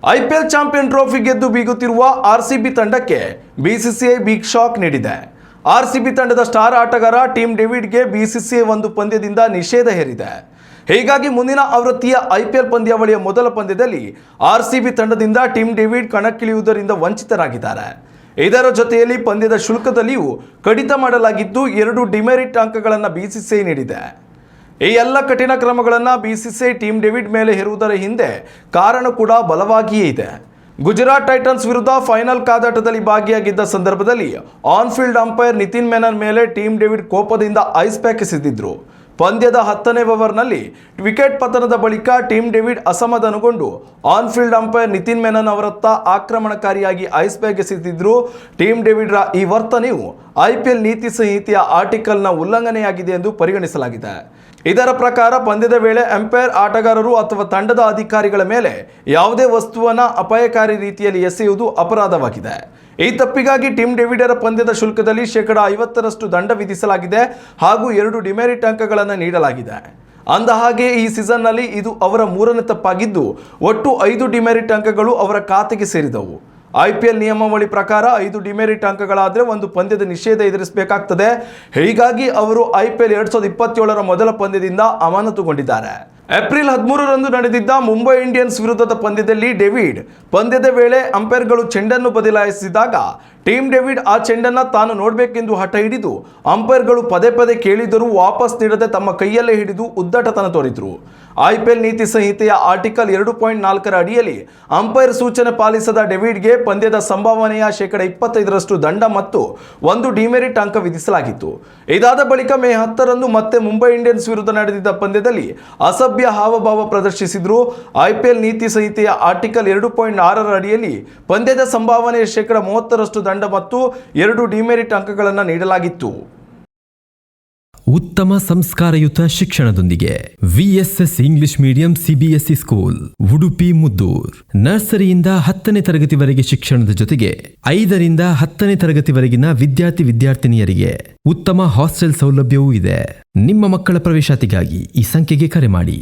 IPL champion trophy ಗೆದ್ದು ಬೀಗುತ್ತಿರುವ RCB ತಂಡಕ್ಕೆ BCCI big shock ನೀಡಿದೆ. ಆರ್ಸಿಬಿ ತಂಡದ ಸ್ಟಾರ್ ಆಟಗಾರ ಟಿಮ್ ಡೇವಿಡ್ಗೆ ಬಿಸಿಸಿಐ ಒಂದು ಪಂದ್ಯದಿಂದ ನಿಷೇಧ ಹೇರಿದೆ. ಹೀಗಾಗಿ ಮುಂದಿನ ಆವೃತ್ತಿಯ ಐಪಿಎಲ್ ಪಂದ್ಯಾವಳಿಯ ಮೊದಲ ಪಂದ್ಯದಲ್ಲಿ ಆರ್ಸಿಬಿ ತಂಡದಿಂದ ಟಿಮ್ ಡೇವಿಡ್ ಕಣಕ್ಕಿಳಿಯುವುದರಿಂದ ವಂಚಿತರಾಗಿದ್ದಾರೆ. ಇದರ ಜೊತೆಯಲ್ಲಿ ಪಂದ್ಯದ ಶುಲ್ಕದಲ್ಲಿಯೂ ಕಡಿತ ಮಾಡಲಾಗಿದ್ದು 2 ಡಿಮೆರಿಟ್ ಅಂಕಗಳನ್ನು ಬಿಸಿಸಿಐ ನೀಡಿದೆ. ಈ ಎಲ್ಲ ಕಠಿಣ ಕ್ರಮಗಳನ್ನು ಬಿಸಿಸಿಐ ಟಿಮ್ ಡೇವಿಡ್ ಮೇಲೆ ಹೇರುವುದರ ಹಿಂದೆ ಕಾರಣ ಕೂಡ ಬಲವಾಗಿಯೇ ಇದೆ. ಗುಜರಾತ್ ಟೈಟನ್ಸ್ ವಿರುದ್ಧ ಫೈನಲ್ ಕಾದಾಟದಲ್ಲಿ ಭಾಗಿಯಾಗಿದ್ದ ಸಂದರ್ಭದಲ್ಲಿ on field umpire Nitin Menon ಮೇಲೆ ಟಿಮ್ ಡೇವಿಡ್ ಕೋಪದಿಂದ ಐಸ್ ಪ್ಯಾಕ್ ಎಸೆದಿದ್ರು. ಪಂದ್ಯದ 10ನೇ ಓವರ್ನಲ್ಲಿ ವಿಕೆಟ್ ಪತನದ ಬಳಿಕ ಟಿಮ್ ಡೇವಿಡ್ ಅಸಮಾಧಾನಗೊಂಡು on field umpire Nitin Menon ಅವರತ್ತ ಆಕ್ರಮಣಕಾರಿಯಾಗಿ ಐಸ್ ಪ್ಯಾಕ್ ಎಸೆದಿದ್ರು. ಟಿಮ್ ಡೇವಿಡ್ರ ಈ ವರ್ತನೆಯು ಐಪಿಎಲ್ ನೀತಿ ಸಂಹಿತೆಯ ಆರ್ಟಿಕಲ್ನ ಉಲ್ಲಂಘನೆಯಾಗಿದೆ ಎಂದು ಪರಿಗಣಿಸಲಾಗಿದೆ. ಇದರ ಪ್ರಕಾರ ಪಂದ್ಯದ ವೇಳೆ ಅಂಪೈರ್ ಆಟಗಾರರು ಅಥವಾ ತಂಡದ ಅಧಿಕಾರಿಗಳ ಮೇಲೆ ಯಾವುದೇ ವಸ್ತುವನ್ನು ಅಪಾಯಕಾರಿ ರೀತಿಯಲ್ಲಿ ಎಸೆಯುವುದು ಅಪರಾಧವಾಗಿದೆ. ಈ ತಪ್ಪಿಗಾಗಿ ಟಿಮ್ ಡೇವಿಡರ ಪಂದ್ಯದ ಶುಲ್ಕದಲ್ಲಿ 50% ದಂಡ ವಿಧಿಸಲಾಗಿದೆ ಹಾಗೂ 2 ಡಿಮೆರಿಟ್ ಅಂಕಗಳನ್ನು ನೀಡಲಾಗಿದೆ. ಅಂದಹಾಗೆ ಈ ಸೀಸನ್ನಲ್ಲಿ ಇದು ಅವರ 3ನೇ ತಪ್ಪಾಗಿದ್ದು ಒಟ್ಟು 5 ಡಿಮೆರಿಟ್ ಅಂಕಗಳು ಅವರ ಖಾತೆಗೆ ಸೇರಿದವು. ಐಪಿಎಲ್ ನಿಯಮಾವಳಿ ಪ್ರಕಾರ 5 ಡಿಮೆರಿಟ್ ಅಂಕಗಳಾದರೆ ಒಂದು ಪಂದ್ಯದ ನಿಷೇಧ ಎದುರಿಸಬೇಕಾಗ್ತದೆ. ಹೀಗಾಗಿ ಅವರು ಐಪಿಎಲ್ 2027ರ ಮೊದಲ ಪಂದ್ಯದಿಂದ ಅಮಾನತುಗೊಂಡಿದ್ದಾರೆ. ಏಪ್ರಿಲ್ 13ರಂದು ನಡೆದಿದ್ದ ಮುಂಬೈ ಇಂಡಿಯನ್ಸ್ ವಿರುದ್ಧದ ಪಂದ್ಯದಲ್ಲಿ ಡೇವಿಡ್ ಪಂದ್ಯದ ವೇಳೆ ಅಂಪೈರ್ಗಳು ಚೆಂಡನ್ನು ಬದಲಾಯಿಸಿದಾಗ ಟಿಮ್ ಡೇವಿಡ್ ಆ ಚೆಂಡನ್ನು ತಾನು ನೋಡಬೇಕೆಂದು ಹಠ ಹಿಡಿದು ಅಂಪೈರ್ಗಳು ಪದೇ ಪದೇ ಕೇಳಿದರೂ ವಾಪಸ್ ನೀಡದೆ ತಮ್ಮ ಕೈಯಲ್ಲೇ ಹಿಡಿದು ಉದ್ದಟತನ ತೋರಿದ್ರು. ಐಪಿಎಲ್ ನೀತಿ ಸಂಹಿತೆಯ ಆರ್ಟಿಕಲ್ 2.4ರ ಅಡಿಯಲ್ಲಿ ಅಂಪೈರ್ ಸೂಚನೆ ಪಾಲಿಸದ ಡೇವಿಡ್ಗೆ ಪಂದ್ಯದ ಸಂಭಾವನೆಯ 25% ದಂಡ ಮತ್ತು 1 ಡಿಮೆರಿಟ್ ಅಂಕ ವಿಧಿಸಲಾಗಿತ್ತು. ಇದಾದ ಬಳಿಕ ಮೇ 10ರಂದು ಮತ್ತೆ ಮುಂಬೈ ಇಂಡಿಯನ್ಸ್ ವಿರುದ್ಧ ನಡೆದಿದ್ದ ಪಂದ್ಯದಲ್ಲಿ ಅಸಭ್ಯ ಹಾವಭಾವ ಪ್ರದರ್ಶಿಸಿದ್ರು. ಐಪಿಎಲ್ ನೀತಿ ಸಂಹಿತೆಯ ಆರ್ಟಿಕಲ್ 2.6ರ ಅಡಿಯಲ್ಲಿ ಪಂದ್ಯದ ಸಂಭಾವನೆಯ 30% ದಂಡ ಮತ್ತು 2 ಡಿಮೆರಿಟ್ ಅಂಕಗಳನ್ನು ನೀಡಲಾಗಿತ್ತು. ಉತ್ತಮ ಸಂಸ್ಕಾರಯುತ ಶಿಕ್ಷಣದೊಂದಿಗೆ VSS English medium CBSE school Udupi Muddur. ನರ್ಸರಿಯಿಂದ 10ನೇ ತರಗತಿವರೆಗೆ ಶಿಕ್ಷಣದ ಜೊತೆಗೆ 5ರಿಂದ 10ನೇ ತರಗತಿವರೆಗಿನ ವಿದ್ಯಾರ್ಥಿನಿಯರಿಗೆ ಉತ್ತಮ ಹಾಸ್ಟೆಲ್ ಸೌಲಭ್ಯವೂ ಇದೆ. ನಿಮ್ಮ ಮಕ್ಕಳ ಪ್ರವೇಶಾತಿಗಾಗಿ ಈ ಸಂಖ್ಯೆಗೆ ಕರೆ ಮಾಡಿ.